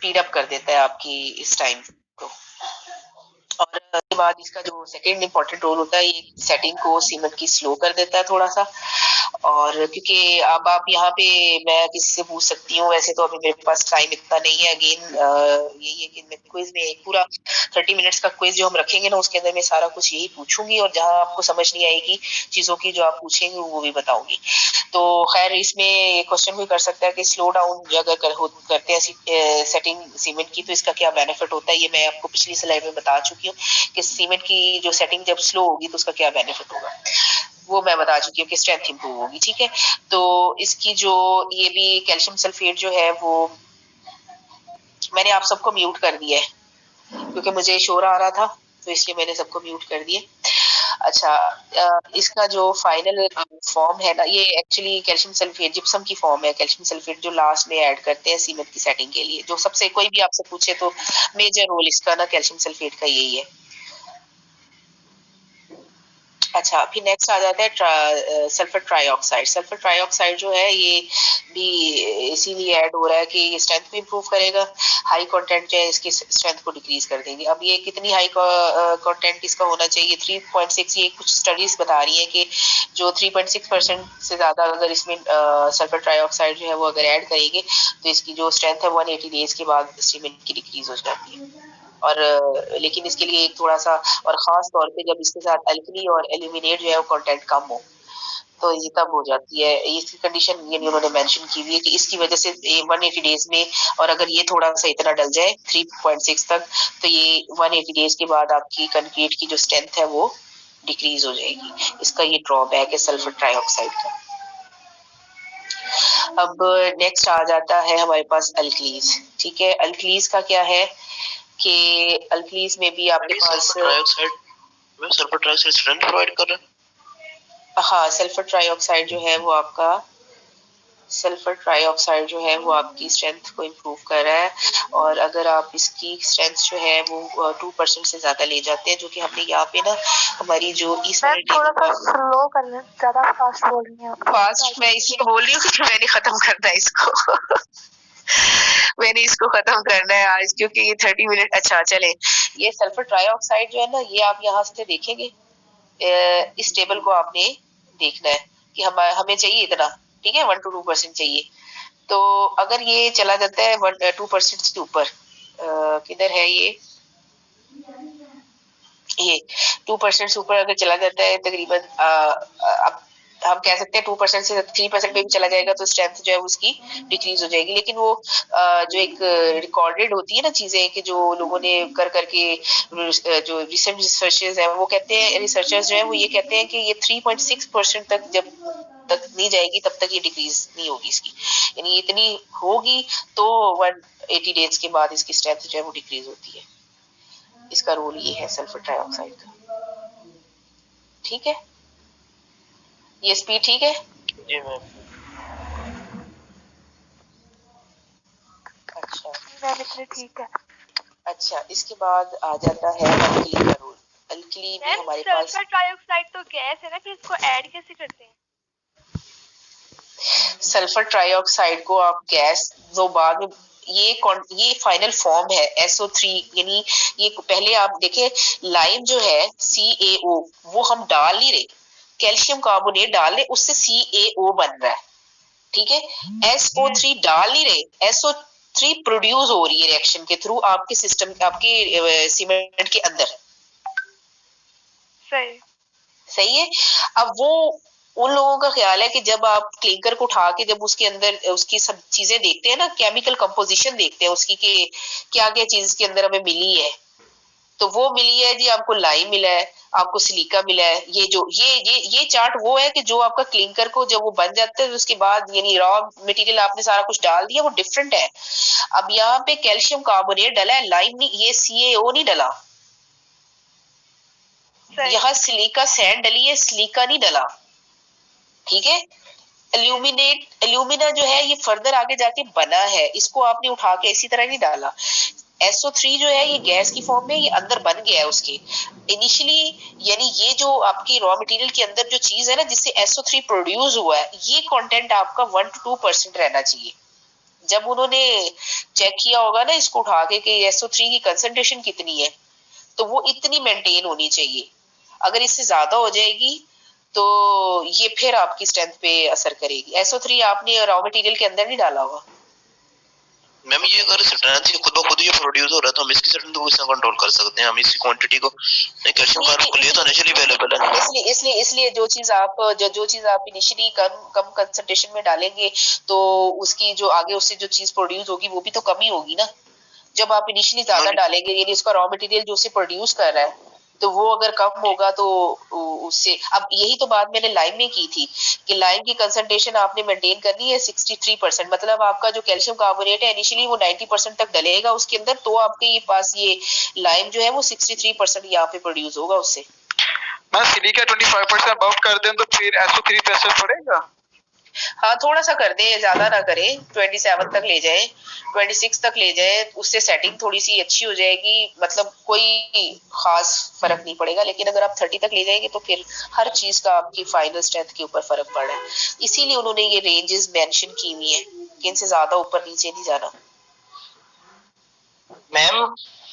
Speed up कर देता है आपकी इस टाइम को। और उसके बाद इसका जो सेकंड इम्पोर्टेंट रोल होता है, ये सेटिंग को सीमेंट की स्लो कर देता है थोड़ा सा। और क्योंकि अब आप यहाँ पे, मैं किसी से पूछ सकती हूँ, वैसे तो अभी मेरे पास टाइम इतना नहीं है, अगेन यही है कि मैं क्विज में एक पूरा 30 मिनट्स का क्विज जो हम रखेंगे ना, उसके अंदर मैं सारा कुछ यही पूछूंगी, और जहाँ आपको समझ नहीं आएगी चीजों की जो आप पूछेंगे वो भी बताऊंगी। तो खैर इसमें क्वेश्चन भी कर सकता है कि स्लो डाउन अगर करते हैं सेटिंग सीमेंट की, तो इसका क्या बेनिफिट होता है। ये मैं आपको पिछली स्लाइड में बता चुकी हूँ कि सीमेंट की जो सेटिंग जब स्लो होगी तो उसका क्या बेनिफिट होगा, वो मैं बता चुकी हूँ कि स्ट्रेंथ इंप्रूव होगी। ठीक है, तो इसकी जो ये भी कैल्शियम सल्फेट जो है वो मैंने आप सबको म्यूट कर दिया है क्योंकि मुझे शोर आ रहा था, तो इसलिए मैंने सबको म्यूट कर दिया। अच्छा, इसका जो फाइनल फॉर्म है ना, ये एक्चुअली कैल्शियम सल्फेट जिप्सम की फॉर्म है। कैल्शियम सल्फेट जो लास्ट में ऐड करते हैं सीमेंट की सेटिंग के लिए, जो सबसे कोई भी आपसे पूछे तो मेजर रोल इसका ना कैल्शियम सल्फेट का यही है। अच्छा, फिर नेक्स्ट आ जाता है सल्फर ट्राइऑक्साइड। सल्फर ट्राइऑक्साइड जो है ये भी इसीलिए ऐड हो रहा है कि ये स्ट्रेंथ भी इंप्रूव करेगा, हाई कंटेंट जो है इसकी स्ट्रेंथ को डिक्रीज कर देंगे। अब ये कितनी हाई कंटेंट इसका होना चाहिए, 3.6। ये कुछ स्टडीज बता रही है कि जो 3.6% से ज्यादा अगर इसमें सल्फर ट्राइऑक्साइड जो है वो अगर ऐड करेंगे तो इसकी जो स्ट्रेंथ है 180 डेज के बाद सीमेंट की डिक्रीज हो जाती है। और लेकिन इसके लिए एक थोड़ा सा, और खास तौर पे जब इसके साथ अल्कली और एल्यूमिनेट जो है वो कंटेंट कम हो तो ये तब हो जाती है। इसकी कंडीशन ये उन्होंने मेंशन की हुई है कि इसकी वजह से 180 डेज में, और अगर ये थोड़ा सा इतना डल जाए 3.6 तक, तो ये 180 डेज के बाद आपकी कंक्रीट की जो स्ट्रेंथ है वो डिक्रीज हो जाएगी। इसका ये ड्रॉबैक है सल्फर ट्राइऑक्साइड का। अब नेक्स्ट आ जाता है हमारे पास अल्कलीज। ठीक है, अल्कलीज का क्या है कि अल्कलीज में भी आपके पास सल्फर ट्राइऑक्साइड स्ट्रेंथ प्रोवाइड कर रहा है। हाँ, सल्फर ट्राइऑक्साइड जो है वो आपका स्ट्रेंथ को इम्प्रूव कर रहा है। और अगर आप इसकी स्ट्रेंथ जो है वो 2% से ज्यादा ले जाते हैं, जो कि हमने यहाँ पे ना हमारी जो थोड़ा सा स्लो कर रहे हैं, ज्यादा फास्ट बोल रही हैं। फास्ट मैं इसलिए बोल रही हूँ कि मैंने खत्म करना है इसको मैंने इसको खत्म करना है आज, क्योंकि ये 30 मिनट। अच्छा चले, ये सल्फर ट्राइऑक्साइड जो है ना, ये आप यहाँ से देखेंगे, इस टेबल को आपने देखना है कि हमें चाहिए इतना, ठीक है, 1 to 2% चाहिए। तो अगर ये चला जाता है 2% से ऊपर, किधर है ये 2% से ऊपर अगर चला जाता है तकरीबन, अब हम कह सकते हैं 2% से 3% पे भी चला जाएगा तो स्ट्रेंथ जो है उसकी डिक्रीज हो जाएगी। लेकिन वो जो एक रिकॉर्डेड होती है ना चीजें, कि जो लोगों ने कर करके जो रिसेंट रिसर्चर्स हैं वो कहते हैं, रिसर्चर्स जो है वो ये कहते हैं कि ये 3.6% तक जब तक नहीं जाएगी तब तक ये डिक्रीज नहीं होगी इसकी, यानी इतनी होगी तो 180 डेज के बाद इसकी स्ट्रेंथ जो है वो डिक्रीज होती है। इसका रोल ये है सल्फर ट्राइऑक्साइड का। ठीक है, ये स्पीड ठीक है जी मैम। अच्छा ठीक है। अच्छा, इसके बाद आ जाता है अल्कली का रोल। अल्कली में हमारे पास सल्फर ट्राइऑक्साइड तो गैस है ना, फिर इसको ऐड कैसे करते हैं? सल्फर ट्राइऑक्साइड को आप गैस जो बाद में, ये फाइनल फॉर्म है SO3, यानी ये पहले आप देखें लाइम जो है CaO वो हम डाल नहीं रहे, कैल्शियम कार्बोनेट डाल रहे, उससे CaO बन रहा है। ठीक है, SO3 डाल नहीं रहे, SO3 प्रोड्यूस हो रही है रिएक्शन के थ्रू आपके सिस्टम, आपके सीमेंट के अंदर। सही है। अब वो उन लोगों का ख्याल है कि जब आप क्लिंकर को उठा के जब उसके अंदर उसकी सब चीजें देखते हैं ना, केमिकल कंपोजिशन देखते हैं उसकी कि क्या क्या चीज के अंदर हमें मिली है, तो वो मिली है जी, आपको लाइम मिला है, आपको सिलिका मिला है। ये जो ये चार्ट वो है कि जो आपका क्लिंकर को जब वो बन जाता है तो उसके बाद यानी रॉ मटेरियल आपने सारा कुछ डाल दिया, वो डिफरेंट है। अब यहाँ पे कैल्शियम कार्बोनेट डला है, लाइम नहीं, ये CaO नहीं डला। यहाँ सिलिका सैंड डली है, सिलिका नहीं डला। ठीक है, एल्यूमिना जो है ये फर्दर आगे जाके बना है, इसको आपने उठा के इसी तरह नहीं डाला। SO3 जो है ये गैस की फॉर्म में ये अंदर बन गया है उसके इनिशियली, यानी ये जो आपकी रॉ मटेरियल के अंदर जो चीज है ना जिससे SO3 प्रोड्यूस हुआ है, ये कंटेंट आपका 1 to 2% रहना चाहिए। जब उन्होंने चेक किया होगा ना इसको उठा के कि SO3 की कंसंट्रेशन कितनी है, तो वो इतनी मेंटेन होनी चाहिए। अगर इससे ज्यादा हो जाएगी तो ये फिर आपकी स्ट्रेंथ पे असर करेगी। SO3 आपने रॉ मटेरियल के अंदर नहीं डाला होगा। मैम ये अगर स्ट्रेंथ खुद ब खुद ये प्रोड्यूस हो रहा है तो हम इसकी स्ट्रेंथ को कैसे कंट्रोल कर सकते हैं? हम इसकी क्वांटिटी को कैल्शियम कार्बोनेट तो नेचुरली अवेलेबल है। इसलिए जो चीज आप इनिशियली कम कंसंट्रेशन में डालेंगे तो उसकी जो आगे उससे जो चीज प्रोड्यूस होगी वो भी तो कम ही होगी ना। जब आप इनिशियली ज्यादा डालेंगे यानी उसका रॉ मटेरियल जो उसे प्रोड्यूस कर रहा है तो वो अगर कम होगा तो उससे अब यही तो बात मैंने लाइम में की थी कि लाइम की कंसंट्रेशन आपने मेंटेन करनी है 63%। मतलब आपका जो कैल्शियम कार्बोनेट है इनिशियली वो 90% तक डलेगा उसके अंदर, तो आपके ये पास ये लाइम जो है वो 63% यहाँ पे प्रोड्यूस होगा उससे। मैं सिलिका 25% अबव कर दें तो फिर SO3 पे असर पड़ेगा? हाँ थोड़ा सा कर दे, ज्यादा ना करे, 27 तक ले जाए, 26 तक ले जाए, उससे सेटिंग थोड़ी सी अच्छी हो जाएगी। मतलब कोई खास फर्क नहीं पड़ेगा, लेकिन अगर आप 30 तक ले जाएंगे तो फिर हर चीज का आपकी फाइनल स्ट्रेंथ के ऊपर फर्क पड़ रहा है। इसीलिए उन्होंने ये रेंजेस मेंशन की हुई है कि इनसे ज्यादा ऊपर नीचे नहीं जाना।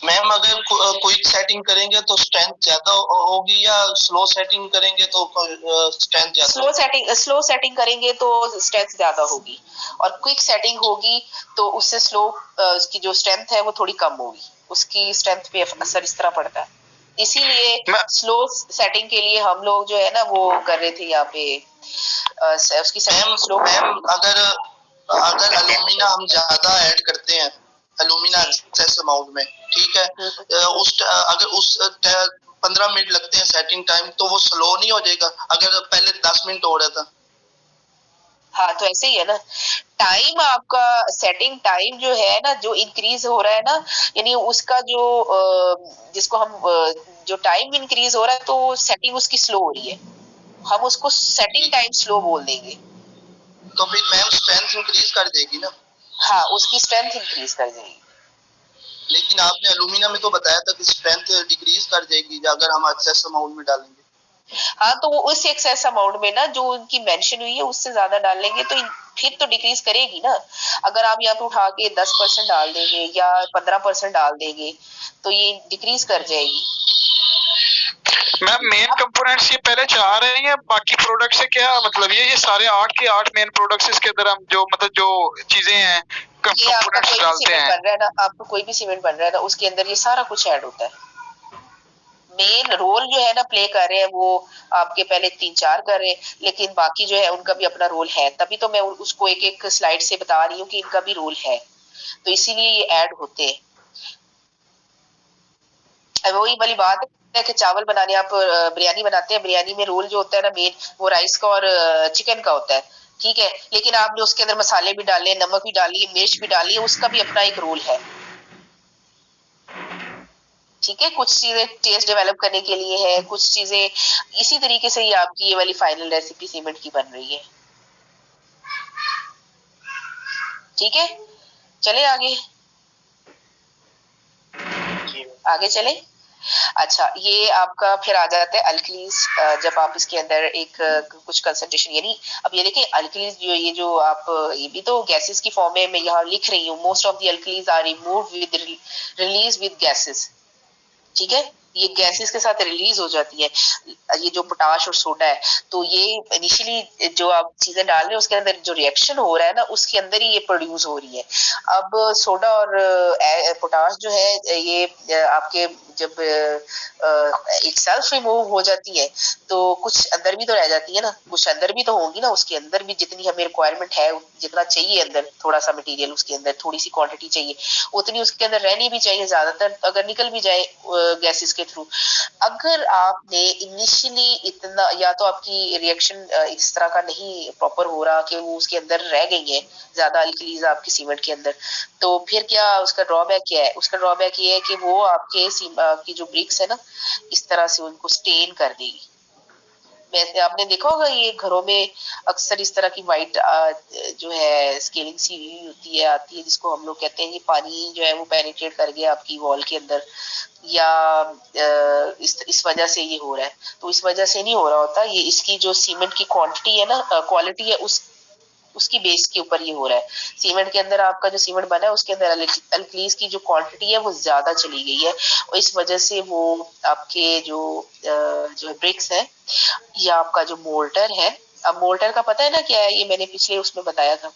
मैम अगर क्विक सेटिंग करेंगे तो स्ट्रेंथ ज्यादा होगी या स्लो सेटिंग करेंगे तो स्ट्रेंथ ज्यादा? स्लो सेटिंग करेंगे तो स्ट्रेंथ ज्यादा होगी, और क्विक सेटिंग होगी तो उससे स्लो उसकी जो स्ट्रेंथ है वो थोड़ी कम होगी, उसकी स्ट्रेंथ पे असर इस तरह पड़ता है। इसीलिए स्लो सेटिंग के लिए हम लोग जो है ना वो कर रहे थे यहाँ पे उसकी सेटिंग स्लो। मैम अगर एल्यूमिना हम ज्यादा ऐड करते हैं एल्यूमिना एक्सेस अमाउंट में, ठीक है, अगर उस 15 मिनट लगते हैं सेटिंग टाइम तो वो स्लो नहीं हो जाएगा अगर पहले 10 मिनट हो रहा था? हाँ तो ऐसे ही है ना, टाइम आपका सेटिंग टाइम जो है ना जो इंक्रीज हो रहा है ना, यानी उसका जो जिसको हम जो टाइम इंक्रीज हो रहा है तो सेटिंग उसकी स्लो हो रही है, हम उसको सेटिंग टाइम स्लो बोल देंगे। तो फिर मैम स्ट्रेंथ इंक्रीज कर देगी ना? हाँ उसकी स्ट्रेंथ इंक्रीज कर देगी। लेकिन आपने एल्यूमिना में तो बताया था कि स्ट्रेंथ डिक्रीज कर देगी अगर हम एक्सेस अमाउंट में डालेंगे। हाँ तो वो उस एक्सेस अमाउंट में ना जो उनकी मेंशन हुई है उससे ज्यादा डालेंगे तो फिर तो डिक्रीज करेगी ना। अगर आप यहाँ पे उठा के 10% डाल देंगे या 15% डाल देंगे तो ये डिक्रीज कर जाएगी। मैम मेन कंपोनेंट्स ये पहले 4 हैं या बाकी प्रोडक्ट से क्या मतलब ये सारे 8 के 8 मेन प्रोडक्ट्स इसके अंदर हम जो मतलब जो चीजें हैं कंपोनेंट्स डालते हैं। बन रहा है ना, आपको कोई भी सीमेंट बन रहा है ना उसके अंदर ये सारा कुछ ऐड होता है। मेन रोल जो है ना प्ले कर रहे हैं वो आपके पहले 3-4 कर रहे हैं, लेकिन बाकी जो है उनका भी अपना रोल है, तभी तो मैं उसको एक एक स्लाइड से बता रही हूँ कि इनका भी रोल है, तो इसीलिए ये ऐड होते हैं। वही वाली बात है कि चावल बनाने आप बिरयानी बनाते हैं, बिरयानी में रोल जो होता है ना मेन वो राइस का और चिकन का होता है, ठीक है, लेकिन आपने उसके अंदर मसाले भी डाले, नमक भी डाली, मिर्च भी डाली है, उसका भी अपना एक रोल है, ठीक है। कुछ चीजें टेस्ट डेवलप करने के लिए है, कुछ चीजें इसी तरीके से ही आपकी ये वाली फाइनल रेसिपी सीमेंट की बन रही है, ठीक है। चले आगे चले। अच्छा ये आपका फिर आ जाता है अल्कलीज। जब आप इसके अंदर एक कुछ कंसंट्रेशन यानी अब ये देखिए अल्कलीज जो ये जो आप ये भी तो गैसेस की फॉर्म में मैं यहाँ लिख रही हूँ, most of the alkalies are removed with release with gases, ठीक है, ये गैसेस के साथ रिलीज हो जाती है। ये जो पोटाश और सोडा है तो ये इनिशियली जो आप चीजें डाल रहे हैं उसके अंदर जो रिएक्शन हो रहा है ना उसके अंदर ही ये प्रोड्यूस हो रही है। अब सोडा और पोटाश जो है ये आपके जब इटसेल्फ रिमूव हो जाती है तो कुछ अंदर भी तो रह जाती है ना, कुछ अंदर भी तो होंगी ना, उसके अंदर भी जितनी हमें रिक्वायरमेंट है जितना चाहिए अंदर थोड़ा सा मटेरियल उसके अंदर थोड़ी सी क्वांटिटी चाहिए उतनी उसके अंदर रहनी भी चाहिए, ज्यादातर अगर निकल भी जाए गैसेस के थ्रू। अगर आपने इनिशियली इतना या तो आपकी रिएक्शन इस तरह का नहीं प्रॉपर हो रहा कि वो उसके अंदर रह गई है ज्यादा अल्कलीज आपकी सीमेंट के अंदर, तो फिर क्या उसका ड्रॉबैक क्या है? उसका ड्रॉबैक ये है कि वो आपकी जो ब्रिक्स है ना इस तरह से उनको स्टेन कर देगी। वैसे आपने देखा होगा ये घरों में अक्सर इस तरह की वाइट जो है स्केलिंग सी होती है आती है जिसको हम लोग कहते हैं कि पानी जो है वो पेनिट्रेट कर गया आपकी वॉल के अंदर, या इस वजह से ये हो रहा है। तो इस वजह से नहीं हो रहा होता, ये इसकी जो सीमेंट की क्वांटिटी है ना क्वालिटी है उसकी बेस के ऊपर ये हो रहा है। सीमेंट के अंदर आपका जो सीमेंट बना है उसके अंदर अल्कलीज की जो क्वांटिटी है वो ज्यादा चली गई है और इस वजह से वो आपके जो ब्रिक्स है या आपका जो मोल्टर है, अब मोल्टर का पता है ना क्या है, ये मैंने पिछले उसमें बताया था,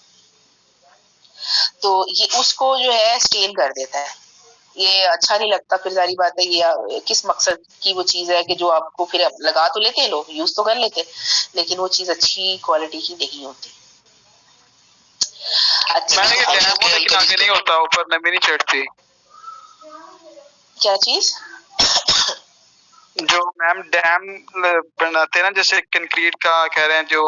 तो ये उसको जो है स्टेन कर देता है। ये अच्छा नहीं लगता, फिर सारी बात है ये किस मकसद की वो चीज है कि जो आपको फिर लगा तो लेते हैं लोग, यूज तो कर लेते हैं, लेकिन वो चीज अच्छी क्वालिटी की नहीं होती। अच्छा, मैंने ये डैम हो लेकिन आगे नहीं होता, ऊपर नमी नहीं चढ़ती। क्या चीज? जो मैम डैम बनाते हैं ना, जैसे कंक्रीट का कह रहे हैं, जो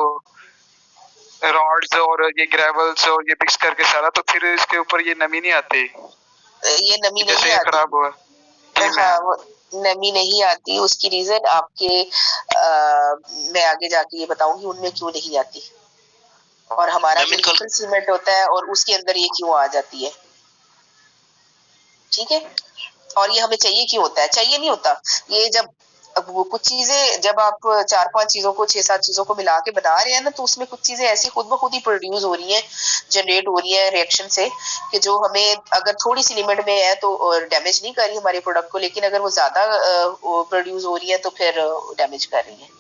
रॉड्स और ये ग्रेवल्स और ये मिक्स करके सारा, तो फिर इसके ऊपर ये नमी नहीं आती, ये नमी नहीं आती, खराब हुआ। हाँ वो नमी नहीं आती। उसकी रीजन आपके मैं आगे जाके ये बताऊंगी उनमें क्यों नहीं आती, और हमारा जो लोकल सीमेंट होता है और उसके अंदर ये क्यों आ जाती है, ठीक है। और ये हमें चाहिए क्यों होता है? चाहिए नहीं होता ये, जब अब वो कुछ चीजें जब आप 4-5 चीजों को 6-7 चीजों को मिला के बना रहे हैं ना, तो उसमें कुछ चीजें ऐसी खुद ब खुद ही प्रोड्यूस हो रही हैं, जनरेट हो रही है रिएक्शन से, कि जो हमें अगर थोड़ी सी लिमिट में है तो डैमेज नहीं कर रही हमारे प्रोडक्ट को, लेकिन अगर वो ज्यादा प्रोड्यूस हो रही है तो फिर डैमेज कर रही है।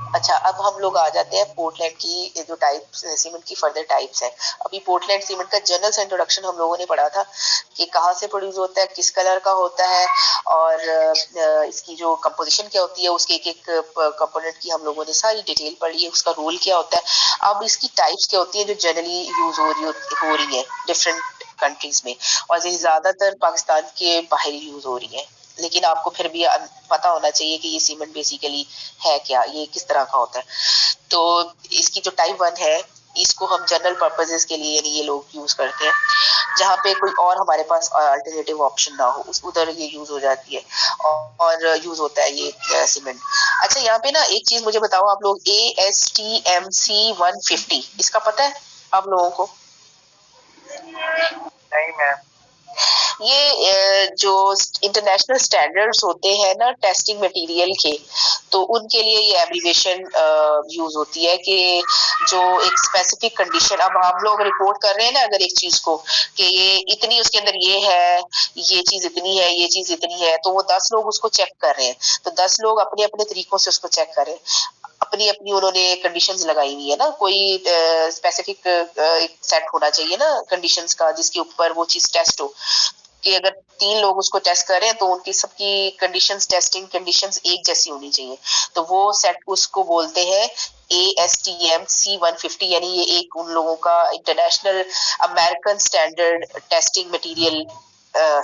अच्छा, अब हम लोग आ जाते हैं पोर्टलैंड की जो टाइप्स सीमेंट की फर्दर टाइप्स है। अभी पोर्टलैंड सीमेंट का जनरल सा इंट्रोडक्शन हम लोगों ने पढ़ा था कि कहाँ से प्रोड्यूस होता है, किस कलर का होता है, और इसकी जो कंपोजिशन क्या होती है, उसके एक कंपोनेंट की हम लोगों ने सारी डिटेल पढ़ी है, उसका रोल क्या होता है। अब इसकी टाइप्स क्या होती है जो जनरली यूज हो रही है डिफरेंट कंट्रीज में, और ज्यादातर पाकिस्तान के बाहर यूज हो रही है, लेकिन आपको फिर भी पता होना चाहिए कि ये सीमेंट बेसिकली है क्या, ये किस तरह का होता है। तो इसकी जो टाइप 1 है, इसको हम जनरल पर्पसेस के लिए यानी ये लोग यूज करते हैं, जहाँ पे कोई और हमारे पास अल्टरनेटिव ऑप्शन ना हो, उधर ये यूज हो जाती है और यूज होता है ये सीमेंट। अच्छा, यहाँ पे ना एक चीज मुझे बताओ आप लोग, ASTM C150 इसका पता है आप लोगों को? नहीं मैम। ये जो इंटरनेशनल स्टैंडर्ड्स होते हैं ना टेस्टिंग मटेरियल के, तो उनके लिए ये एब्रीविएशन यूज होती है कि जो एक स्पेसिफिक कंडीशन, अब हम लोग रिपोर्ट कर रहे हैं ना अगर एक चीज को कि ये इतनी उसके अंदर ये है, ये चीज इतनी है, ये चीज इतनी है, तो वो 10 लोग उसको चेक कर रहे हैं, तो 10 लोग अपने अपने तरीकों से उसको चेक कर रहे हैं, अपनी अपनी उन्होंने कंडीशंस लगाई हुई है ना, कोई स्पेसिफिक एक सेट होना चाहिए ना कंडीशंस का जिसके ऊपर वो चीज टेस्ट हो, कि अगर 3 लोग उसको टेस्ट कर रहे हैं तो उनकी सबकी कंडीशंस, टेस्टिंग कंडीशंस एक जैसी होनी चाहिए, तो वो सेट उसको बोलते हैं ASTM C150, यानी ये एक उन लोगों का international American standard testing material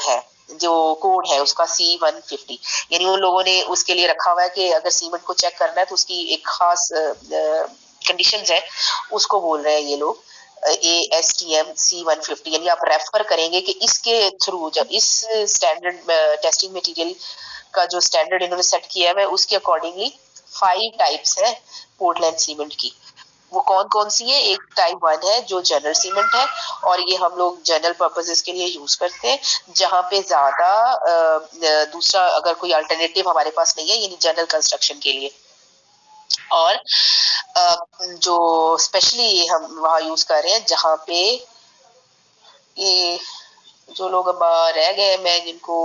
है, जो कोड है उसका C150, यानी उन लोगों ने उसके लिए रखा हुआ है कि अगर सीमेंट को चेक करना है तो उसकी एक खास कंडीशंस है, उसको बोल रहे हैं ये लोग ASTM C150, यानी आप रेफर करेंगे कि इसके थ्रू जब इस स्टैंडर्ड टेस्टिंग मटेरियल का जो स्टैंडर्ड इन्होंने सेट किया है उसके अकॉर्डिंगली 5 टाइप्स है पोर्टलैंड सीमेंट की। वो कौन कौन सी है? एक टाइप 1 है जो जनरल सीमेंट है, और ये हम लोग जनरल पर्पसेस के लिए यूज करते हैं, जहाँ पे ज्यादा दूसरा अगर कोई अल्टरनेटिव हमारे पास नहीं है, यानी जनरल कंस्ट्रक्शन के लिए। और जो स्पेशली हम वहाँ यूज कर रहे हैं जहाँ पे ये जो लोग अब रह गए, मैं जिनको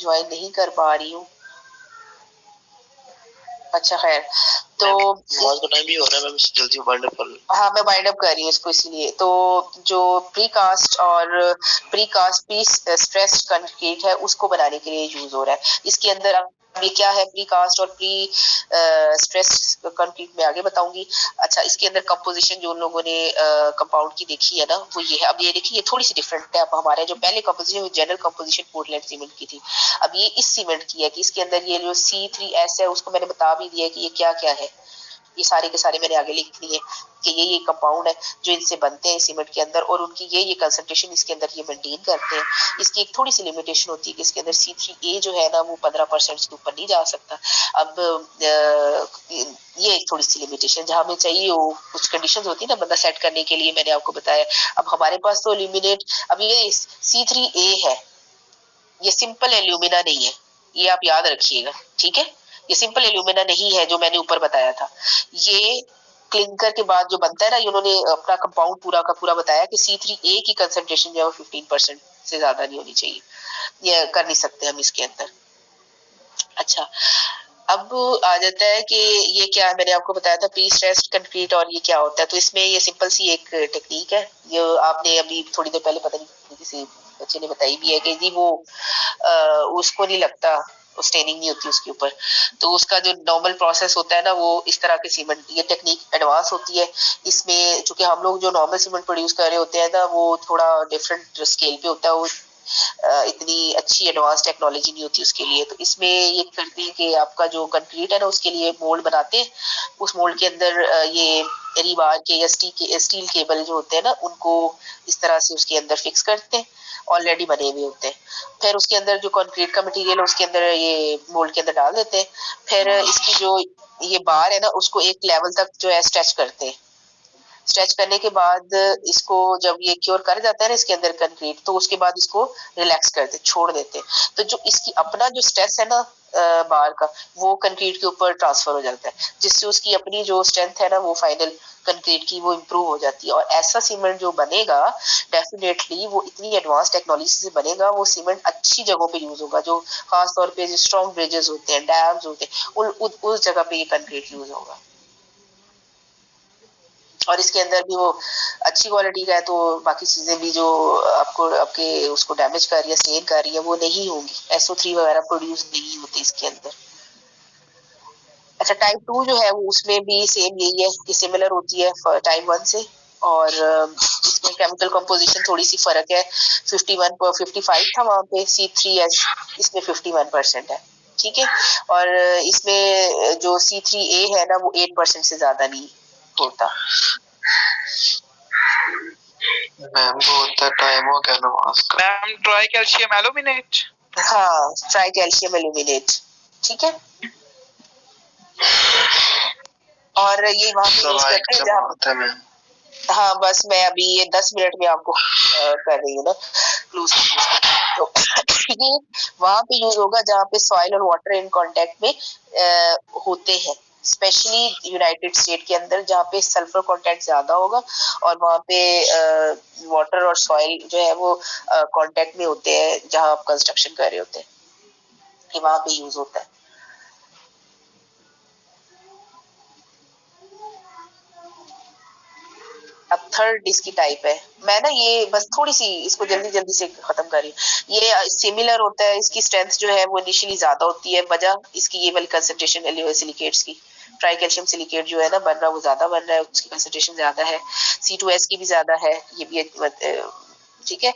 ज्वाइन नहीं कर पा रही हूँ, अच्छा खैर, तो टाइम भी हो रहा है, मैं जल्दी वाइंड अप कर, हाँ मैं वाइंड अप कर रही हूँ इसको, इसलिए तो जो प्रीकास्ट और प्रीकास्ट प्री स्ट्रेस्ड कंक्रीट है उसको बनाने के लिए यूज हो रहा है। इसके अंदर ये क्या है, प्रीकास्ट और प्री स्ट्रेस्ड कंक्रीट में आगे बताऊंगी। अच्छा, इसके अंदर कंपोजिशन जो उन लोगों ने कंपाउंड की देखी है ना, वो ये है। अब ये देखिए ये थोड़ी सी डिफरेंट है, अब हमारे जो पहले composition general composition Portland cement की थी, अब ये इस सीमेंट की है कि इसके अंदर ये जो C3S है उसको मैंने बता भी दिया है कि ये क्या क्या है, ये सारे के सारे मैंने आगे लिख दिए कि ये कंपाउंड है जो इनसे बनते हैं सीमेंट के अंदर, और उनकी ये कंसंट्रेशन इसके अंदर ये मेंटेन करते हैं। इसकी एक थोड़ी सी लिमिटेशन होती है कि इसके अंदर C3A जो है ना वो 15% के ऊपर नहीं जा सकता। अब ये एक थोड़ी सी लिमिटेशन जहाँ हमें चाहिए वो कुछ कंडीशंस होती है ना बंदा सेट करने के लिए, मैंने आपको बताया। अब हमारे पास तो एल्यूमिनेट, अब ये C3A है, ये सिंपल एल्यूमिना नहीं है, ये आप याद रखिएगा, ठीक है। ये सिंपल एल्यूमिना नहीं है जो मैंने ऊपर बताया था, ये क्लिंकर के बाद जो बनता है ना, उन्होंने अपना कंपाउंड पूरा का पूरा बताया कि C3A की कंसंट्रेशन जो है 15% से ज्यादा नहीं होनी चाहिए, ये कर नहीं सकते हम इसके अंदर। अच्छा, अब आ जाता है कि ये क्या मैंने आपको बताया था प्री स्ट्रेस्ड कंक्रीट, और ये क्या होता है। तो इसमें ये सिंपल सी एक टेक्निक है, ये आपने अभी थोड़ी देर पहले पता नहीं किसी बच्चे ने बताई भी है कि जी वो उसको नहीं लगता, स्टेनिंग नहीं होती उसके ऊपर। तो उसका जो नॉर्मल प्रोसेस होता है ना, वो इस तरह के सीमेंट, ये टेक्निक एडवांस होती है इसमें। चूंकि हम लोग जो नॉर्मल सीमेंट प्रोड्यूस कर रहे होते हैं ना, वो थोड़ा डिफरेंट स्केल पे होता है, वो इतनी अच्छी एडवांस टेक्नोलॉजी नहीं होती उसके लिए। तो इसमें ये करते हैं कि आपका जो कंक्रीट है ना, उसके लिए मोल्ड बनाते हैं, उस मोल्ड के अंदर ये रीबार के या स्टील केबल जो होते हैं ना, उनको इस तरह से उसके अंदर फिक्स करते हैं, ऑलरेडी बने हुए होते हैं। फिर उसके अंदर जो कंक्रीट का मटेरियल है उसके अंदर ये मोल्ड के अंदर डाल देते हैं। फिर इसकी जो ये बार है ना, उसको एक लेवल तक जो है स्ट्रेच करते हैं। स्ट्रेच करने के बाद इसको जब ये क्योर कर जाता है ना इसके अंदर कंक्रीट, तो उसके बाद इसको रिलैक्स करते, छोड़ देते। तो जो इसकी अपना जो स्ट्रेस है ना बार का, वो कंक्रीट के ऊपर ट्रांसफर हो जाता है, जिससे उसकी अपनी जो स्ट्रेंथ है ना, वो फाइनल कंक्रीट की वो इम्प्रूव हो जाती है। और ऐसा सीमेंट जो बनेगा, डेफिनेटली वो इतनी एडवांस टेक्नोलॉजी से बनेगा, वो सीमेंट अच्छी जगहों पे यूज होगा, जो खास तौर पे जो स्ट्रॉन्ग ब्रिजेस होते हैं, डैम्स होते हैं, उस जगह पे ये कंक्रीट यूज होगा। और इसके अंदर भी वो अच्छी क्वालिटी का है, तो बाकी चीजें भी जो आपको आपके उसको डैमेज कर रही है, स्टेन कर रही है, वो नहीं होंगी। SO3 वगैरह प्रोड्यूस नहीं होती इसके अंदर। अच्छा, टाइप 2 जो है वो उसमें भी सेम यही है कि सिमिलर होती है टाइप 1 से, और इसमें केमिकल कंपोजिशन थोड़ी सी फर्क है। 55 था वहां पे C3H, इसमें 51% है, ठीक है। और इसमें जो C3A है ना, वो 8% से ज्यादा नहीं होता। मैम बहुत टाइम हो गया नमाज का। मैम ट्राई कैल्शियम एल्यूमिनेट, हाँ, ट्राई कैल्शियम एल्यूमिनेट, ठीक है। और ये वहां पे यूज करते हैं जहाँ, हाँ बस मैं अभी ये 10 मिनट में आपको कर रही हूँ ना क्लोज। तो ये वहां पे यूज होगा जहाँ पे सॉइल और वाटर इन कांटेक्ट में होते हैं, स्पेशली यूनाइटेड स्टेट के अंदर जहाँ पे सल्फर कंटेंट ज्यादा होगा, और वहाँ पे वाटर और सॉइल जो है वो कांटेक्ट में होते हैं जहाँ आप कंस्ट्रक्शन कर रहे होते हैं, कि वहाँ पे यूज होता है। अब थर्ड इसकी टाइप है, मैं ना ये बस थोड़ी सी इसको जल्दी जल्दी से खत्म कर रही हूँ। ये सिमिलर होता है, इसकी स्ट्रेंथ जो है वो इनिशियली ज्यादा होती है, वजह इसकी ये वाली कंसंट्रेशन सिलिकेट्स की, ट्राई कैल्शियम सिलिकेट जो है ना बन रहा, वो ज्यादा बन रहा है, उसकी कंसंट्रेशन ज्यादा है, C2S की भी ज्यादा है, ये भी ठीक है।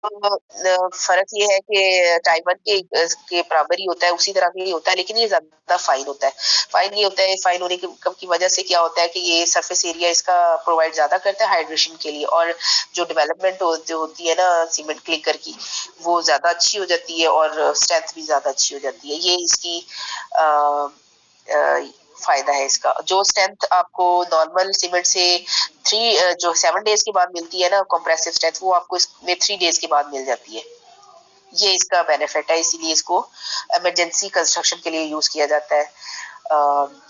अब फर्क ये है कि टाइप 1 के बराबर ही होता है, उसी तरह का ही होता है, लेकिन ये ज्यादा फाइन होता है। फाइन ये होता है, फाइन होने की वजह से क्या होता है कि ये सरफेस एरिया इसका प्रोवाइड ज्यादा करता है हाइड्रेशन के लिए, और जो डेवलपमेंट होती है ना सीमेंट क्लिंकर की, वो ज्यादा अच्छी हो जाती है, और स्ट्रेंथ भी ज्यादा अच्छी हो जाती है। ये इसकी फायदा है इसका। जो स्ट्रेंथ आपको नॉर्मल सीमेंट से 7 डेज के बाद मिलती है ना कंप्रेसिव स्ट्रेंथ, वो आपको इसमें 3 डेज के बाद मिल जाती है। ये इसका बेनिफिट है, इसीलिए इसको इमरजेंसी कंस्ट्रक्शन के लिए यूज किया जाता है,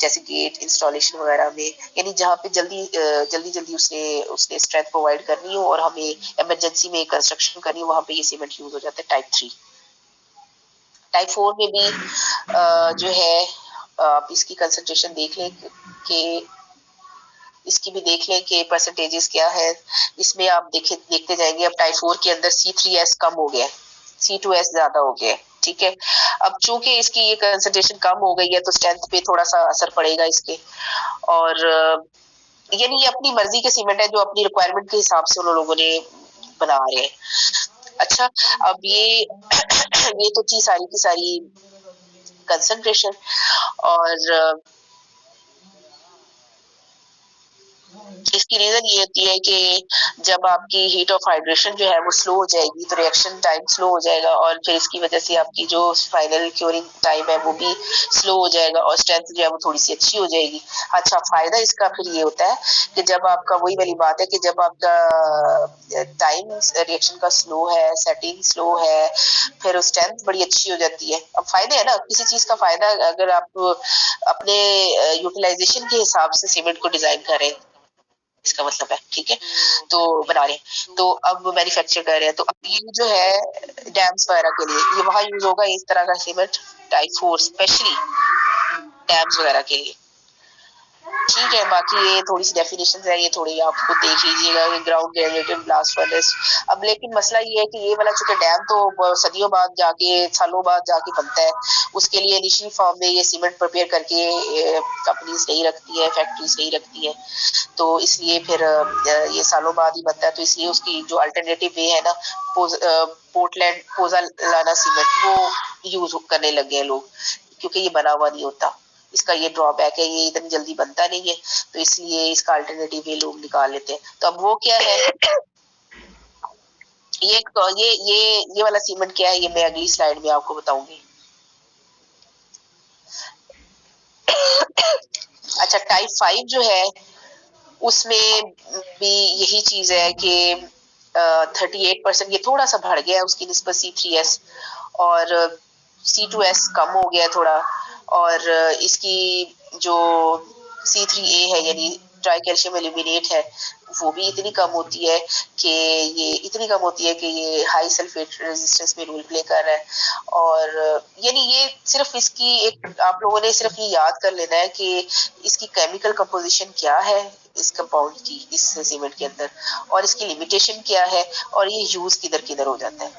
जैसे गेट इंस्टॉलेशन वगैरह में, यानी जहाँ पे जल्दी उसने स्ट्रेंथ प्रोवाइड करनी हो और हमें इमरजेंसी में कंस्ट्रक्शन करनी हो, वहाँ पे ये सीमेंट यूज हो जाता है टाइप 3। टाइप 4 में भी जो है आप इसकी कंसंट्रेशन देख लें कि इसकी भी देख लें कि परसेंटेजेस क्या है। इसमें आप देखते जाएंगे, अब टाइप 4 के अंदर C3S कम हो गया है, C2S ज्यादा हो गया है, ठीक है। अब चूंकि इसकी ये कंसंट्रेशन कम हो गई है, तो स्ट्रेंथ पे थोड़ा सा असर पड़ेगा इसके, और यानी ये अपनी मर्जी के सीमेंट है जो अपनी रिक्वायरमेंट के हिसाब से उन लोगों ने बना रहे हैं। अच्छा, अब ये तो थी सारी की सारी कंसंट्रेशन, और इसकी रीजन ये होती है कि जब आपकी हीट ऑफ हाइड्रेशन जो है वो स्लो हो जाएगी तो रिएक्शन टाइम स्लो हो जाएगा और फिर इसकी वजह से आपकी जो फाइनल क्यूरिंग टाइम है वो भी स्लो हो जाएगा और स्ट्रेंथ जो है वो थोड़ी सी अच्छी हो जाएगी। अच्छा, फायदा इसका फिर ये होता है कि जब आपका, वही वाली बात है कि जब आपका टाइम रिएक्शन का स्लो है, सेटिंग स्लो है, फिर स्ट्रेंथ बड़ी अच्छी हो जाती है। अब फायदे है ना, किसी चीज का फायदा अगर आप अपने यूटिलाइजेशन के हिसाब से सीमेंट को डिजाइन करें, इसका मतलब है, ठीक है, तो बना रहे हैं, तो अब मैन्युफैक्चर कर रहे हैं, तो अब ये जो है डैम्स वगैरह के लिए ये वहां यूज होगा इस तरह का सीमेंट टाइप 4 स्पेशली डैम्स वगैरह के लिए, ठीक है। बाकी ये थोड़ी सी डेफिनेशन है, ये थोड़ी आप खुद देख लीजिएगा, ग्राउंड ग्रेजुएटेड ब्लास्ट फर्नेस। अब लेकिन मसला ये है कि ये वाला चूंकि डैम तो सदियों बाद जाके, सालों बाद जाके बनता है, उसके लिए इनिशियल फॉर्म में ये सीमेंट प्रिपेयर करके कंपनीज नहीं रखती है, फैक्ट्रीज नहीं रखती है, तो इसलिए फिर ये सालों बाद ही बनता है, तो इसलिए उसकी जो अल्टरनेटिव वे है ना, पोर्टलैंड पोज़ालाना सीमेंट, वो यूज करने लग गए लोग, क्योंकि ये बना हुआ नहीं होता। इसका ये ड्रॉबैक है, ये इतनी जल्दी बनता नहीं है, तो इसलिए इसका अल्टरनेटिव ये लोग निकाल लेते हैं। तो अब वो क्या है, ये वाला सीमेंट क्या है, ये मैं अगली स्लाइड में आपको बताऊंगी। अच्छा, टाइप 5 जो है उसमें भी यही चीज है कि 38% ये थोड़ा सा बढ़ गया है उसकी निस्बत C3S, और C2S कम हो गया थोड़ा, और इसकी जो C3A है यानी ट्राई कैल्शियम एल्यूमिनेट है, वो भी इतनी कम होती है कि ये हाई सल्फेट रेजिस्टेंस में रोल प्ले कर रहा है। और यानी ये सिर्फ इसकी एक, आप लोगों ने सिर्फ ये याद कर लेना है कि इसकी केमिकल कंपोजिशन क्या है इस कंपाउंड की, इस सीमेंट के अंदर, और इसकी लिमिटेशन क्या है, और ये यूज किधर किधर हो जाता है।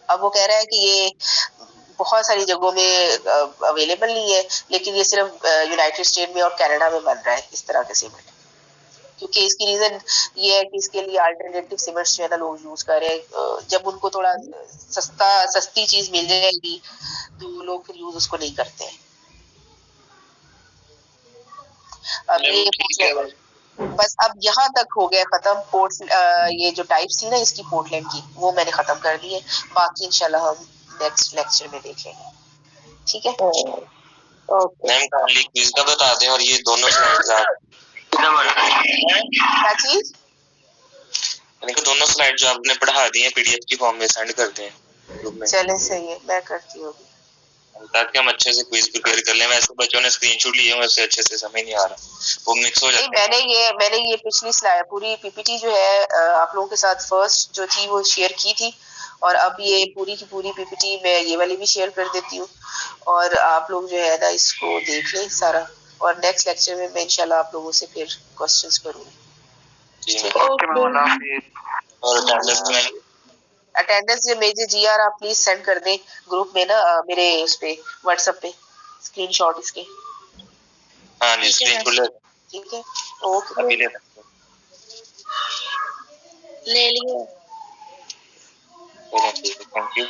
अब वो कह रहा है कि ये बहुत सारी जगहों में अवेलेबल नहीं है, लेकिन ये सिर्फ यूनाइटेड स्टेट में और कनाडा में बन रहा है इस तरह के सीमेंट, क्योंकि इसकी रीजन ये है कि इसके लिए अल्टरनेटिव सीमेंट्स जो है ना लोग यूज कर रहे हैं। जब उनको थोड़ा सस्ती चीज मिल जाएगी तो लोग फिर यूज उसको नहीं करते हैं। अब ये बस अब यहाँ तक हो गया खत्म ये जो टाइप्स थी ना इसकी पोर्टलैंड की, वो मैंने खत्म कर दी है। बाकी इंशाल्लाह हम नेक्स्ट लेक्चर में देखेंगे, ठीक है। मैम काइंडली क्विज का बता दें, और ये दोनों स्लाइड्स आप क्या चीज, मैंने कहा दोनों स्लाइड जो आपने पढ़ा दी हैं पीडीएफ की फॉर्म में सेंड कर दें ग्रुप में। चले सही है, मैं करती हूँ ताकि हम अच्छे से क्विज प्रिपेयर कर लें। वैसे बच्चों ने स्क्रीनशॉट लिए हैं, उससे अच्छे से समझ नहीं आ रहा, वो मिक्स हो जाता है। मैंने ये पिछली स्लाइड पूरी पीपीटी जो है आप लोगों के साथ फर्स्ट जो थी वो शेयर की थी, और अब ये पूरी की पूरी पीपीटी मैं ये वाली भी शेयर कर देती हूँ, और आप लोग जो है ना इसको देख लें सारा, और नेक्स्ट लेक्चर में मैं इंशाल्लाह आप लोगों से फिर क्वेश्चंस करूँगी। और अटेंडेंस जो मेरे GR आप प्लीज सेंड कर दें ग्रुप में ना, मेरे उस पे व्हाट्सएप पे स्क्रीनशॉट इसके। हाँ जी, स्क्रीनशॉट ठीक है, ओके अभी ले लियो। ठीक है, थैंक यू।